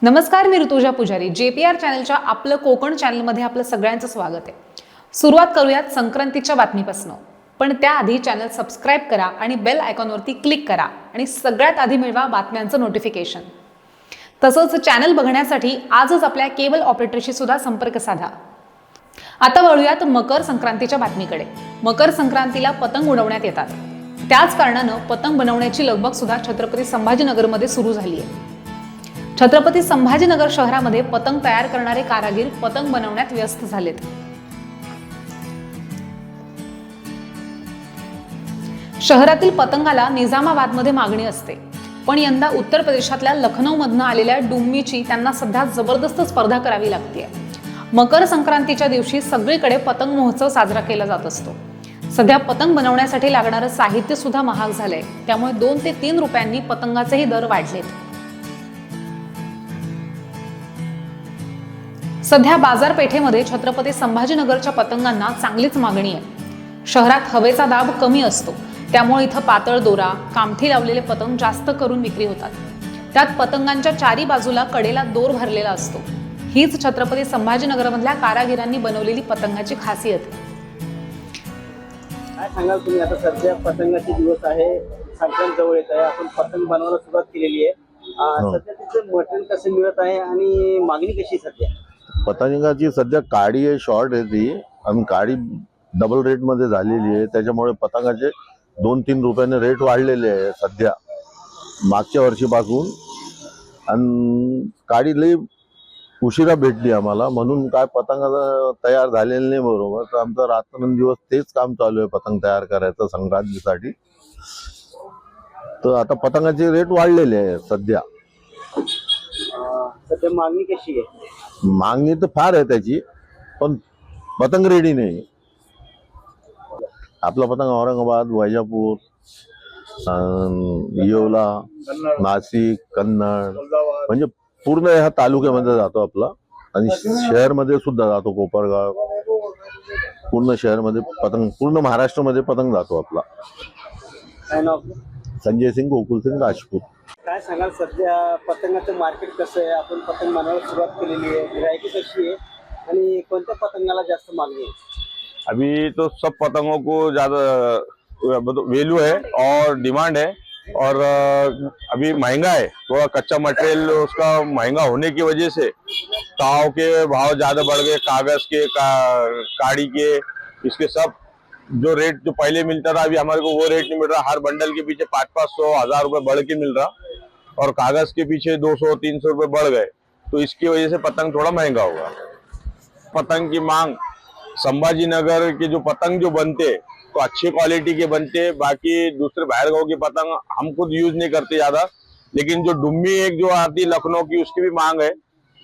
नमस्कार, मी ऋतुजा पुजारी. JPR चॅनलच्या आपलं कोकण चॅनलमध्ये आपलं सगळ्यांचं स्वागत आहे. सुरुवात करूयात संक्रांतीच्या बातमीपासून. पण त्याआधी चॅनल सबस्क्राईब करा आणि बेल आयकॉनवरती क्लिक करा आणि सगळ्यात आधी मिळवा बातम्यांचं नोटिफिकेशन. तसंच चॅनल बघण्यासाठी आजच आपल्या केबल ऑपरेटरशी सुद्धा संपर्क साधा. आता वळूयात मकर संक्रांतीच्या बातमीकडे. मकर संक्रांतीला पतंग उडवण्यात येतात. त्याच कारणानं पतंग बनवण्याची लगबग सुद्धा छत्रपती संभाजीनगरमध्ये सुरू झाली आहे. छत्रपती संभाजीनगर शहरामध्ये पतंग तयार करणारे कारागीर पतंग बनवण्यात व्यस्त झालेत. शहरातील पतंगाला निजामाबादमध्ये मागणी असते, पण यंदा उत्तर प्रदेशातल्या लखनौमधनं आलेल्या डुम्मीची त्यांना सध्या जबरदस्त स्पर्धा करावी लागते. मकर संक्रांतीच्या दिवशी सगळीकडे पतंग महोत्सव साजरा केला जात असतो. सध्या पतंग बनवण्यासाठी लागणारं साहित्य सुद्धा महाग झालंय, त्यामुळे 2 ते 3 रुपयांनी पतंगाचेही दर वाढलेत. सध्या बाजारपेठेमध्ये छत्रपती संभाजीनगरच्या पतंगांना चांगलीच मागणी आहे. शहरात हवेचा दाब कमी असतो, त्यामुळे इथं पातळ दोरा, कामठी लावलेले पतंग जास्त करून विक्री होतात. त्यात पतंगांच्या चारी बाजूला कडेला दोर भरलेला असतो. हीच छत्रपती संभाजीनगरमधल्या कारागिरांनी बनवलेली पतंगाची खासियत. काय सांगाल तुम्ही? आता सध्या पतंगाचे दिवस आहे, संक्रांत जवळ येत आहे, आपण पतंग बनवायला सुरुवात केलेली आहे. सध्या तिचं मटेरियल कसं मिळत आहे आणि मागणी कशी सध्या? पतंगाची सध्या काडी आहे, शॉर्ट आहे ती, आणि काडी डबल रेट मध्ये झालेली आहे. त्याच्यामुळे पतंगाचे 2-3 रुपयाने रेट वाढलेले आहे सध्या मागच्या वर्षीपासून. आणि काडी लई उशिरा भेटली आम्हाला, म्हणून काय पतंग तयार झालेलं नाही बरोबर. तर आमचं रात्रंदिवस तेच काम चालू आहे, पतंग तयार करायचं संक्रांतीसाठी. तर आता पतंगाचे रेट वाढलेले आहे सध्या. सध्या मागणी कशी आहे? मागणी तर फार आहे त्याची, पण पतंग रेडी नाही. आपला पतंग औरंगाबाद, वैजापूर, येवला, नाशिक, कन्नड, म्हणजे पूर्ण ह्या तालुक्यामध्ये जातो आपला. आणि शहरमध्ये सुद्धा जातो, कोपरगाव, पूर्ण शहरमध्ये पतंग, पूर्ण महाराष्ट्रामध्ये पतंग जातो आपला. काय नाव? संजय सिंग, गोकुल सिंग, राजपूत. काय सांगाल सध्या पतंगाचं मार्केट कसं आहे? आपण पतंग बनवायला सुरुवात केलेली आहे, गिरायकी कशी आहे आणि कोणत्या पतंगाला जास्त मागणी आहे? अभी तो सब पतंगों को ज्यादा वैल्यू है और डिमांड है, और अभी महंगा है थोड़ा, कच्चा मटेरियल उसका महंगा होने की वजह से ताव के भाव ज्यादा बढ़ गए, कागज के, काड़ी के, इसके सब जो रेट जो पहले मिलता था अभी हमारे को वो रेट नहीं मिल रहा. हर बंडल के पीछे 500-500, 1000 रुपए बढ़ के मिल रहा, और कागज के पीछे 200-300 रुपए बढ़ गए. तो इसकी वजह से पतंग थोड़ा महंगा होगा. पतंग की मांग, संभाजीनगर के जो पतंग जो बनते तो अच्छी क्वालिटी के बनते. बाकी दूसरे बाहर गाँव की पतंग हम खुद यूज नहीं करते ज्यादा, लेकिन जो डुम्मी एक जो आती लखनऊ की, उसकी भी मांग है.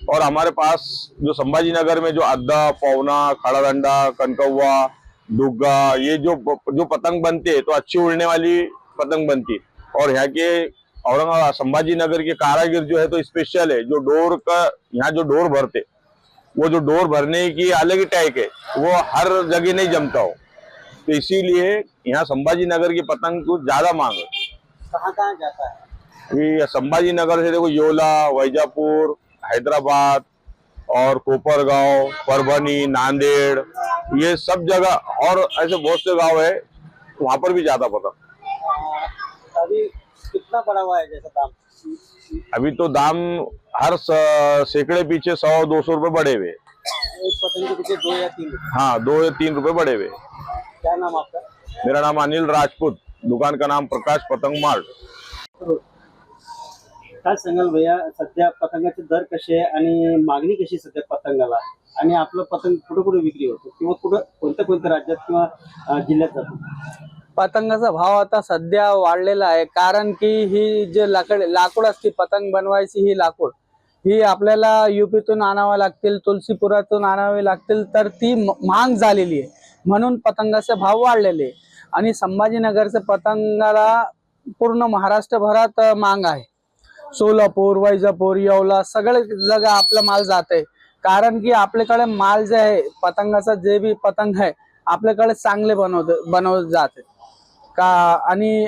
और हमारे पास जो संभाजीनगर में जो अद्दा, पौना, खड़ा डंडा, कनकौवा, डुग्गा, ये जो पतंग बनते तो अच्छी उड़ने वाली पतंग बनती. और यहाँ के औरंगाबाद संभाजीनगर के कारागिर जो है तो स्पेशल है. जो डोर का यहाँ जो डोर भरते, वो जो डोर भरने की अलग ही टैक है, वो हर जगह नहीं जमता हो. तो इसीलिए यहाँ संभाजीनगर की पतंग को ज्यादा मांग है. कहाँ कहाँ जाता है? ये संभाजीनगर से देखो येवला, वैजापुर, हैदराबाद और कोपरगांव, परभनी, नांदेड़, ये सब जगह, और ऐसे बहुत से गांव है वहां पर भी ज्यादा पतंग. अभी कितना बढ़ा हुआ है जैसा दाम? अभी तो दाम हर सैकड़े पीछे 100-200 रुपए बढ़े हुए. एक पतंग के पीछे 2 या 3? हाँ, 2 या 3 रुपए बढ़े हुए. क्या नाम आपका? मेरा नाम अनिल राजपूत, दुकान का नाम प्रकाश पतंग मार्ट. काय सांगाल भैया, सध्या पतंगाचे दर कसे आहे आणि मागणी कशी सध्या पतंगाला, आणि आपलं पतंग कुठे कुठे विक्री होतो किंवा कुठं कोणत्या कोणत्या राज्यात किंवा जिल्ह्यात जातो? पतंगाचा भाव आता सध्या वाढलेला आहे, कारण की ही जे लाकूड असते पतंग बनवायची, ही लाकूड ही आपल्याला युपीतून आणावं लागतील, तुलसीपुरातून आणावे लागतील, तर ती महाग झालेली आहे. म्हणून पतंगाचे भाव वाढलेले. आणि संभाजीनगरचे पतंगाला पूर्ण महाराष्ट्रभरात मांग आहे. सोलापूर, वैजापूर, येवला सगळे जगह आपला माल जाते. कारण की आपल्याकडे माल जे आहे पतंगाचा, जे भी पतंग आहे आपल्याकडे चांगले बनवत जाते का. आणि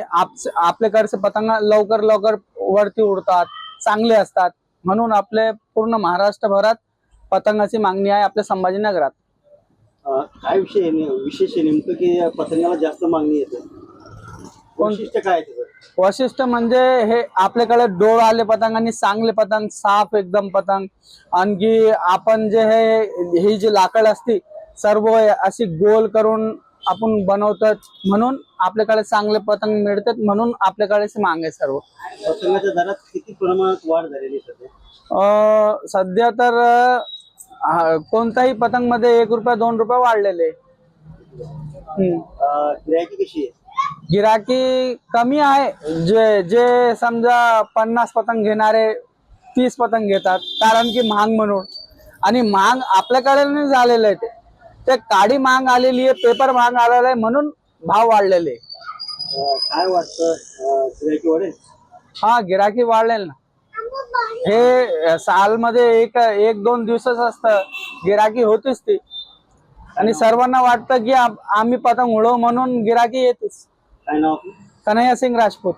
आपल्याकडचे पतंग लवकर वरती उडतात, चांगले असतात. म्हणून आपले पूर्ण महाराष्ट्रभरात पतंगाची मागणी आहे आपल्या संभाजीनगरात. काय विषय आहे विशेष आहे नेमकं की या पतंगाला जास्त मागणी येते? वैशिष्ट्य काय आहे त्याचं? वैशिष्ट्य म्हणजे हे आपल्याकडे डोळ आले पतंग आणि चांगले पतंग, साफ एकदम पतंग. आणखी आपण जे ही जी लाकड असते सर्व अशी गोल करून आपण बनवतात, म्हणून आपल्याकडे चांगले पतंग मिळतात, म्हणून आपल्याकडे मांग आहे सर्व. पतंगाच्या दरात किती प्रमाणात वाढ झालेली आहे सध्या? सध्या तर कोणत्याही पतंग मध्ये 1 रुपया 2 रुपये वाढलेले. गिरायकी कशी आहे? गिराकी कमी आहे. जे समजा 50 पतंग घेणारे 30 पतंग घेतात, कारण की महाग म्हणून. आणि महाग आपल्याकडे नाही झालेलं आहे, ते काडी महाग आलेली आहे, पेपर महाग आलेला आहे, म्हणून भाव वाढलेले. काय वाटतं गिरायकी वाढेल? हा, गिराकी वाढलेल ना. हे सालमध्ये एक 2 दिवसच असतं, गिराकी होतीच ती. आणि सर्वांना वाटतं की आम्ही पतंग उडवू म्हणून गिराकी येतेच. काय नाव आपलं? कन्हैया सिंग राजपूत.